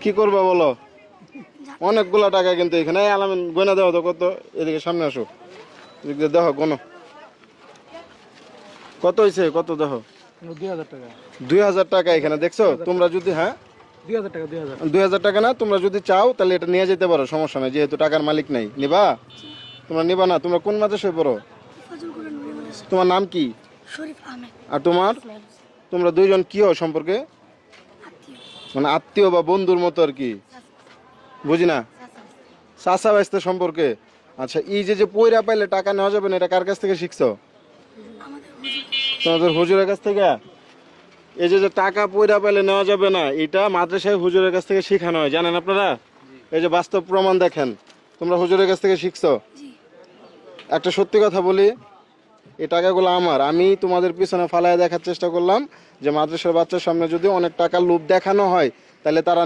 কি করবা বলো? অনেকগুলা টাকা কিন্তু এখানে। এই আলামিন গয়না দেওয়া তো কত, এদিকে সামনে আসো, এদিকে দেখো কোনো কত হয়েছে, কত দেখো। 2000 টাকা। 2000 টাকা এখানে দেখছো তোমরা যদি, হ্যাঁ 2000 টাকা, 2000। 2000 টাকা না, তোমরা যদি চাও তাহলে এটা নিয়ে যেতে পারো, সমস্যা নাই, যেহেতু টাকার মালিক নাই। নিবা? তোমরা নিবা না? তোমরা কোন মাদ্রাসায় পড়ো? তোমার নাম কি? শরীফ আহমেদ। আর তোমার? তোমরা দুইজন কি হও সম্পর্কে? মানে আত্মীয় বা বন্ধুর মতো আর কি, বুঝি না। চাচা বাইস্তে সম্পর্কে। আচ্ছা, এই যে যে পয়রা পাইলে টাকা নেওয়া যাবে না, এটা কার কাছ থেকে শিখছো? তোমাদের হুজুরের কাছ থেকে। এই যে যে টাকা পয়রা পাইলে নেওয়া যাবে না, এটা মাদ্রাসায় হুজুরের কাছ থেকে শেখানো হয়, জানেন আপনারা? এই যে বাস্তব প্রমাণ দেখেন, তোমরা হুজুরের কাছ থেকে শিখছো। একটা সত্যি কথা বলি, এই টাকাগুলো আমার, আমি তোমাদের পিছনে ফালায় দেখার চেষ্টা করলাম যে মাদ্রাসার বাচ্চার সামনে যদি অনেক টাকা লোভ দেখানো হয় তাহলে তারা